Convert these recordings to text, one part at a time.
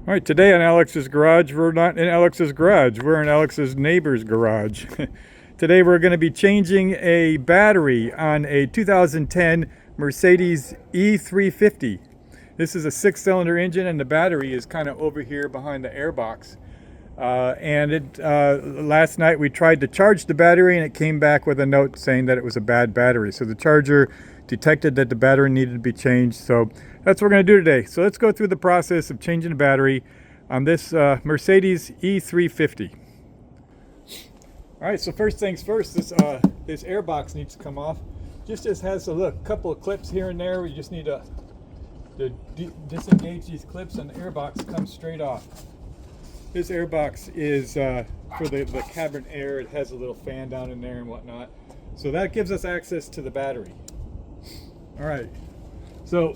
All right, today on Alex's Garage, we're not in Alex's garage, we're in Alex's neighbor's garage. Today we're going to be changing a battery on a 2010 Mercedes E350. This is a 6-cylinder engine and the battery is kind of over here behind the airbox. Last night we tried to charge the battery and it came back with a note saying that it was a bad battery. So the charger detected that the battery needed to be changed. So that's what we're going to do today. So let's go through the process of changing the battery on this Mercedes E350. All right, so first things first, this airbox needs to come off. Just has a couple of clips here and there. We just need to disengage these clips and the airbox comes straight off. This airbox is for the cabin air. It has a little fan down in there and whatnot. So that gives us access to the battery. All right, so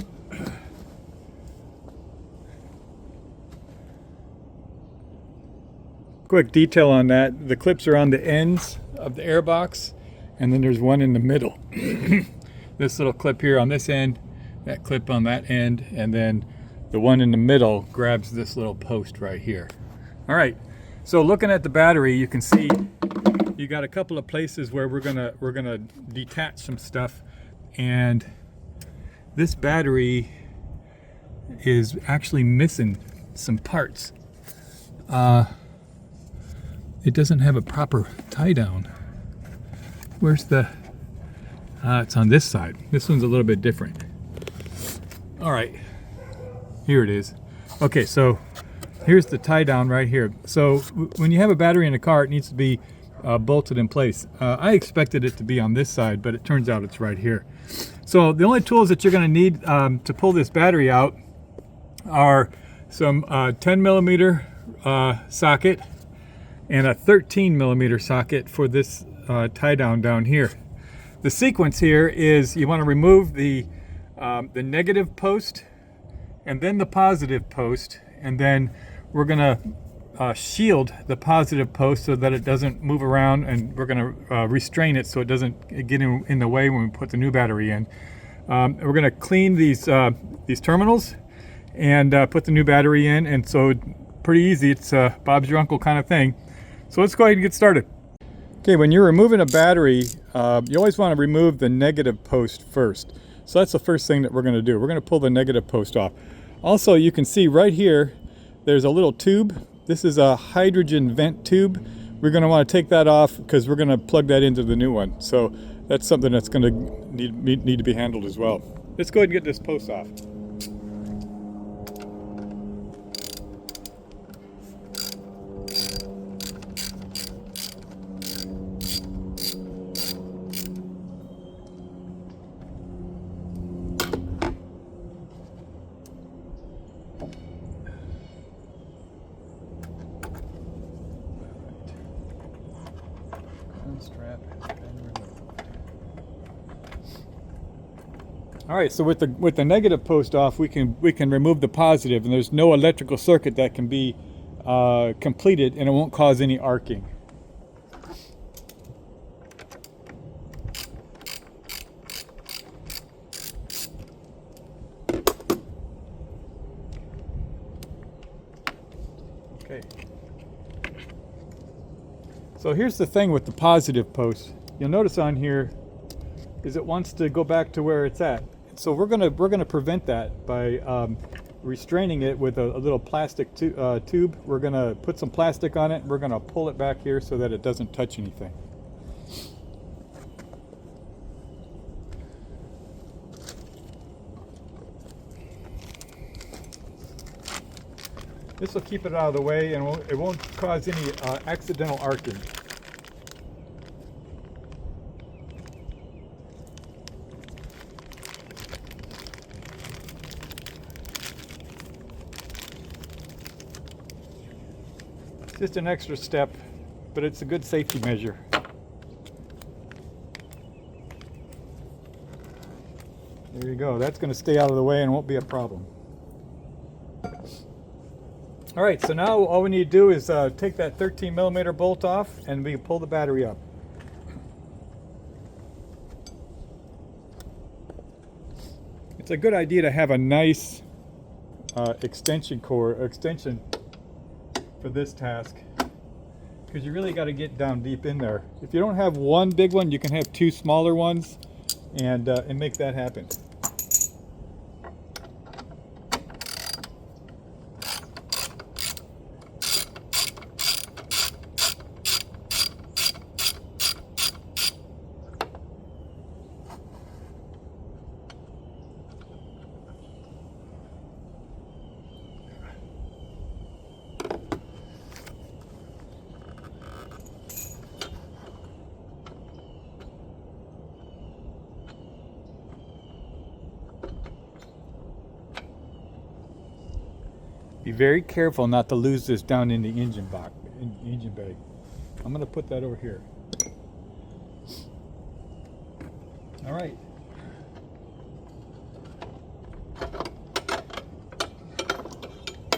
quick detail on that. The clips are on the ends of the airbox and then there's one in the middle. This little clip here on this end, that clip on that end, and then the one in the middle grabs this little post right here. All right, so looking at the battery, you can see you got a couple of places where we're gonna detach some stuff, and this battery is actually missing some parts. It doesn't have a proper tie down. Where's the? It's on this side. This one's a little bit different. All right, here it is. Okay, so here's the tie down right here. So when you have a battery in a car, it needs to be bolted in place. I expected it to be on this side, but it turns out it's right here. So the only tools that you're going to need to pull this battery out are some 10 millimeter socket and a 13 millimeter socket for this tie down here. The sequence here is you want to remove the negative post and then the positive post, and then we're going to shield the positive post so that it doesn't move around, and we're going to restrain it so it doesn't get in the way when we put the new battery in. We're going to clean these terminals and put the new battery in, and so pretty easy. It's Bob's your uncle kind of thing. So let's go ahead and get started. Okay, when you're removing a battery, you always want to remove the negative post first. So that's the first thing that we're going to do. We're going to pull the negative post off. Also, you can see right here, there's a little tube. This is a hydrogen vent tube. We're going to want to take that off because we're going to plug that into the new one. So that's something that's going to need to be handled as well. Let's go ahead and get this post off. All right, so with the negative post off, we can remove the positive, and there's no electrical circuit that can be completed, and it won't cause any arcing. Okay. So here's the thing with the positive post. You'll notice on here is it wants to go back to where it's at. So we're gonna prevent that by restraining it with a little plastic tube. We're gonna put some plastic on it, and we're gonna pull it back here so that it doesn't touch anything. This will keep it out of the way, and it won't cause any accidental arcing. Just an extra step, but it's a good safety measure. There you go. That's going to stay out of the way and won't be a problem. All right, so now all we need to do is take that 13 millimeter bolt off and we can pull the battery up. It's a good idea to have a nice extension cord extension for this task, because you really got to get down deep in there. If you don't have one big one, you can have two smaller ones and make that happen. Be very careful not to lose this down in the engine bay. I'm going to put that over here. All right.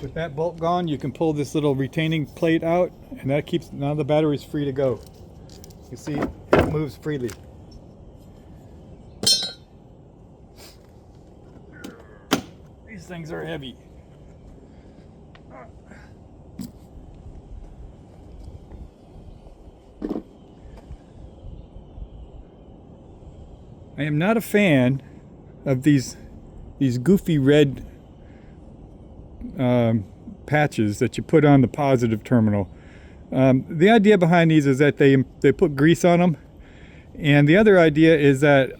With that bolt gone, you can pull this little retaining plate out, and that keeps, now the battery's free to go. You see, it moves freely. These things are heavy. I am not a fan of these goofy red patches that you put on the positive terminal. The idea behind these is that they put grease on them, and the other idea is that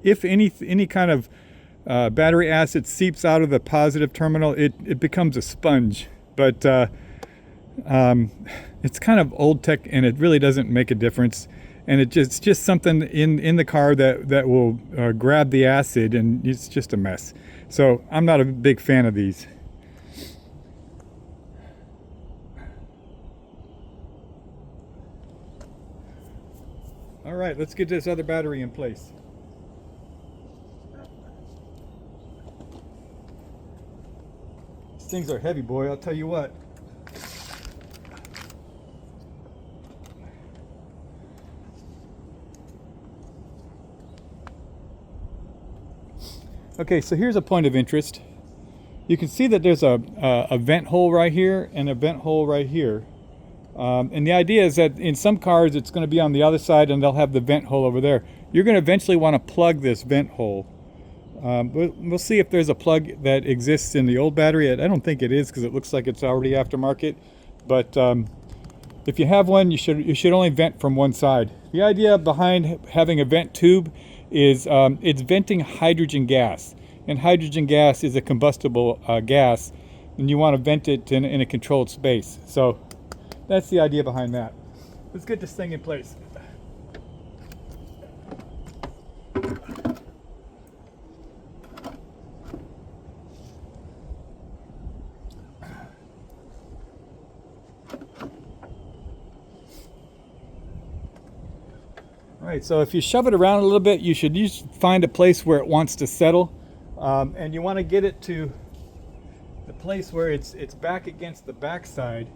if any kind of battery acid seeps out of the positive terminal, it becomes a sponge. But it's kind of old tech, and it really doesn't make a difference. And it's just something in the car that will grab the acid, and it's just a mess. So I'm not a big fan of these. All right, let's get this other battery in place. These things are heavy, boy, I'll tell you what. Okay, so here's a point of interest. You can see that there's a vent hole right here and a vent hole right here. And the idea is that in some cars it's going to be on the other side and they'll have the vent hole over there. You're going to eventually want to plug this vent hole. We'll see if there's a plug that exists in the old battery. I don't think it is, because it looks like it's already aftermarket. But if you have one, you should only vent from one side. The idea behind having a vent tube is it's venting hydrogen gas, and hydrogen gas is a combustible gas, and you want to vent it in a controlled space. So that's the idea behind that. Let's get this thing in place. All right, so if you shove it around a little bit, you should find a place where it wants to settle, and you want to get it to the place where it's back against the backside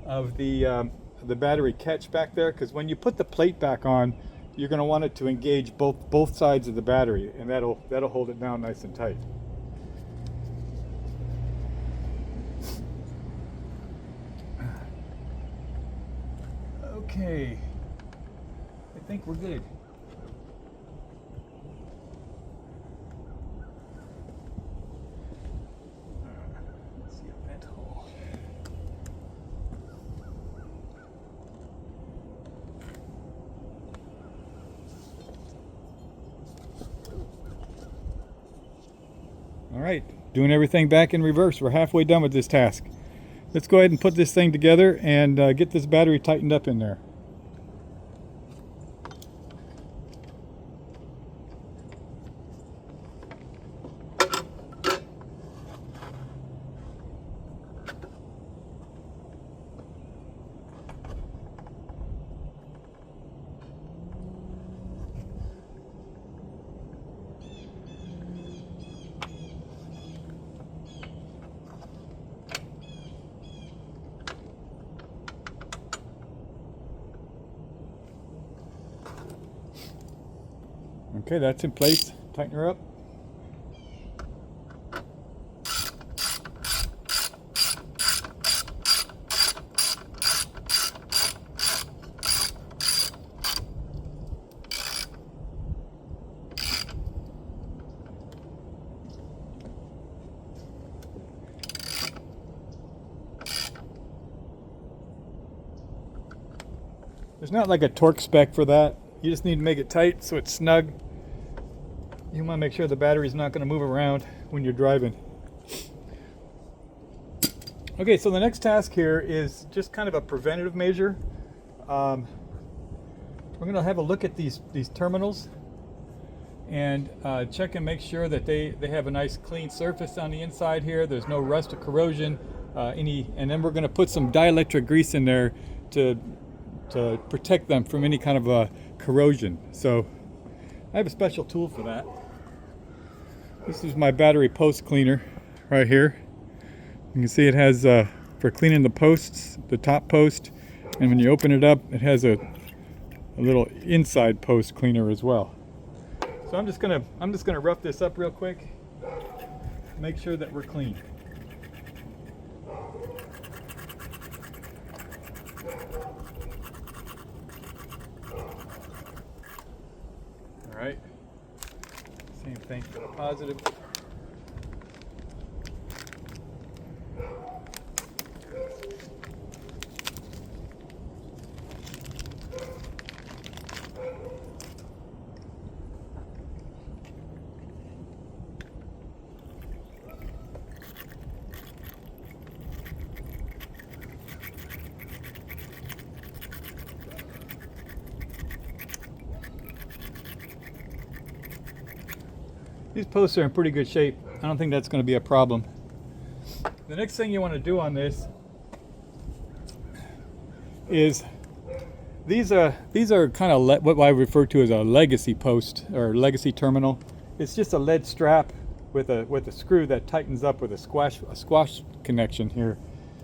of the battery catch back there, because when you put the plate back on, you're going to want it to engage both sides of the battery, and that'll hold it down nice and tight. Okay. I think we're good. Let's see a vent hole. All right, doing everything back in reverse. We're halfway done with this task. Let's go ahead and put this thing together and get this battery tightened up in there. Okay, that's in place. Tighten her up. There's not like a torque spec for that. You just need to make it tight so it's snug. You want to make sure the battery's not going to move around when you're driving. Okay, so the next task here is just kind of a preventative measure. We're going to have a look at these terminals and check and make sure that they have a nice clean surface on the inside here. There's no rust or corrosion. And then we're going to put some dielectric grease in there to protect them from any kind of corrosion. So I have a special tool for that. This is my battery post cleaner right here. You can see it has for cleaning the posts, the top post, and when you open it up, it has a little inside post cleaner as well. So I'm just gonna rough this up real quick, make sure that we're clean. All right. Same thing for the positive. These posts are in pretty good shape. I don't think that's going to be a problem. The next thing you want to do on this is these are kind of what I refer to as a legacy post or legacy terminal. It's just a lead strap with a screw that tightens up with a squash connection here.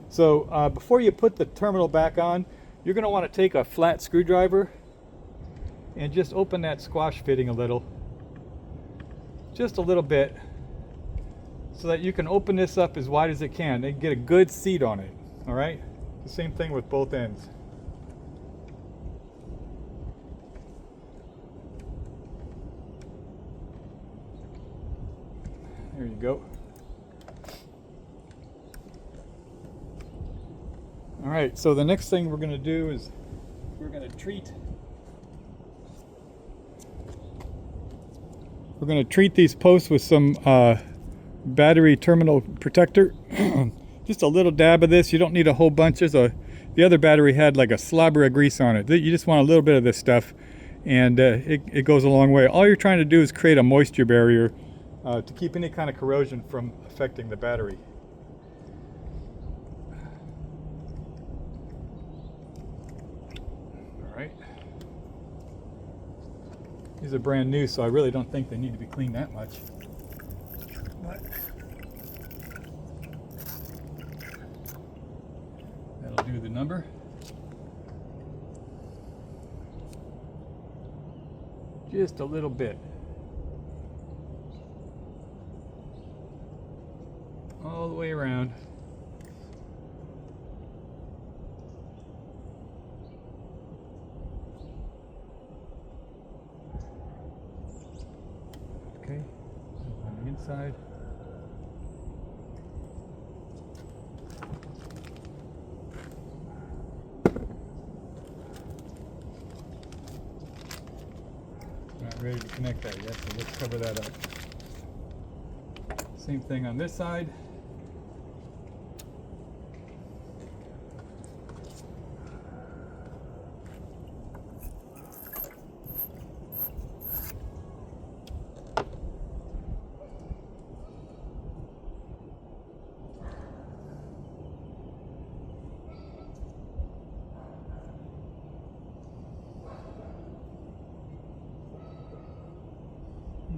So before you put the terminal back on, you're going to want to take a flat screwdriver and just open that squash fitting a little. Just a little bit, so that you can open this up as wide as it can and get a good seat on it. All right, the same thing with both ends. There you go. All right, so the next thing we're going to do is we're going to treat these posts with some battery terminal protector. Just a little dab of this. You don't need a whole bunch. The other battery had like a slobber of grease on it. You just want a little bit of this stuff, and it goes a long way. All you're trying to do is create a moisture barrier to keep any kind of corrosion from affecting the battery. All right. These are brand new, so I really don't think they need to be cleaned that much. But that'll do the number. Just a little bit. All the way around. Okay, on the inside. Not ready to connect that yet, so let's cover that up. Same thing on this side.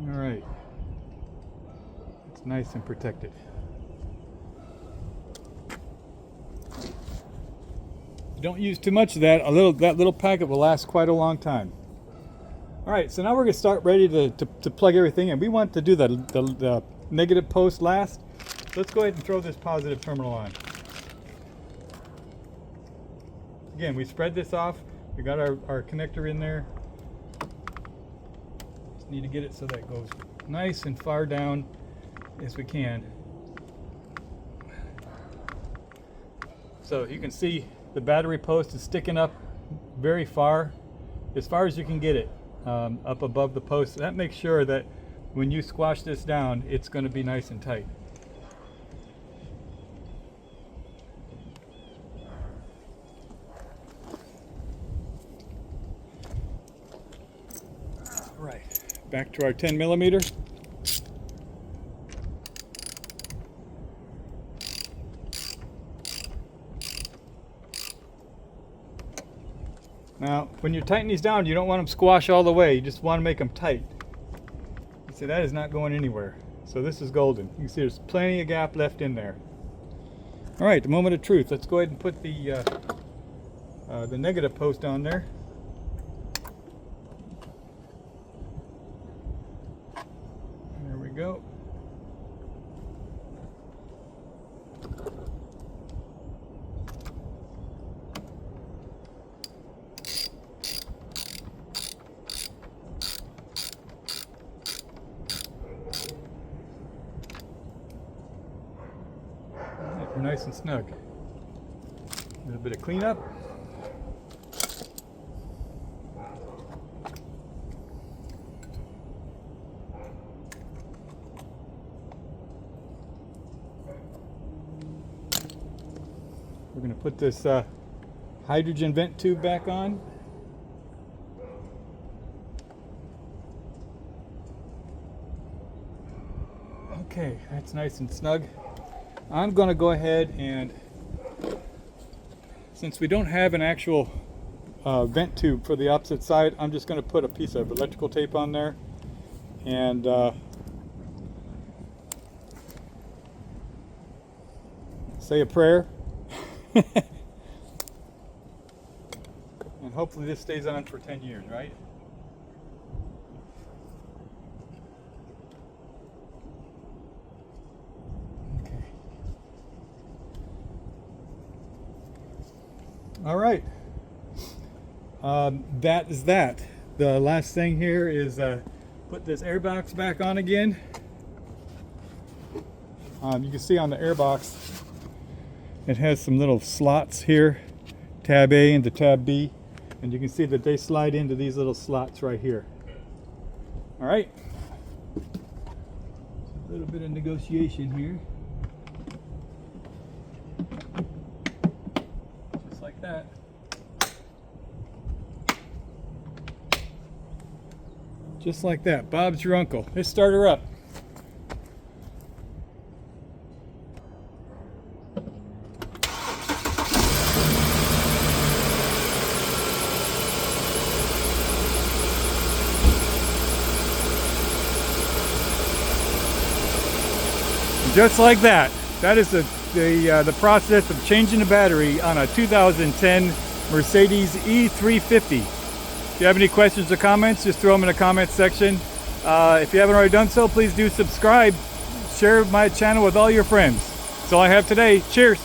All right, it's nice and protected. Don't use too much of that. That little packet will last quite a long time. All right, so now we're going to start ready to plug everything in. We want to do the negative post last. Let's go ahead and throw this positive terminal on. Again, we spread this off. We got our connector in there. Just need to get it so that it goes nice and far down as we can. So you can see the battery post is sticking up very far, as far as you can get it, up above the post. That makes sure that when you squash this down, it's going to be nice and tight. All right, back to our 10 millimeter. Now, when you tighten these down, you don't want them squash all the way. You just want to make them tight. You see, that is not going anywhere. So this is golden. You can see there's plenty of gap left in there. All right, the moment of truth. Let's go ahead and put the negative post on there. There we go. We're nice and snug. A little bit of cleanup. We're going to put this hydrogen vent tube back on. Okay, that's nice and snug. I'm going to go ahead and, since we don't have an actual vent tube for the opposite side, I'm just going to put a piece of electrical tape on there and say a prayer. And hopefully this stays on for 10 years, right? All right, that is that. The last thing here is put this air box back on again. You can see on the air box it has some little slots here, tab A into tab B, and you can see that they slide into these little slots right here. All right, a little bit of negotiation here. That. Just like that. Bob's your uncle. Let's start her up. Just like that. That is the process of changing the battery on a 2010 Mercedes E350. If you have any questions or comments, just throw them in the comments section. If you haven't already done so, please do subscribe. Share my channel with all your friends. That's all I have today. Cheers.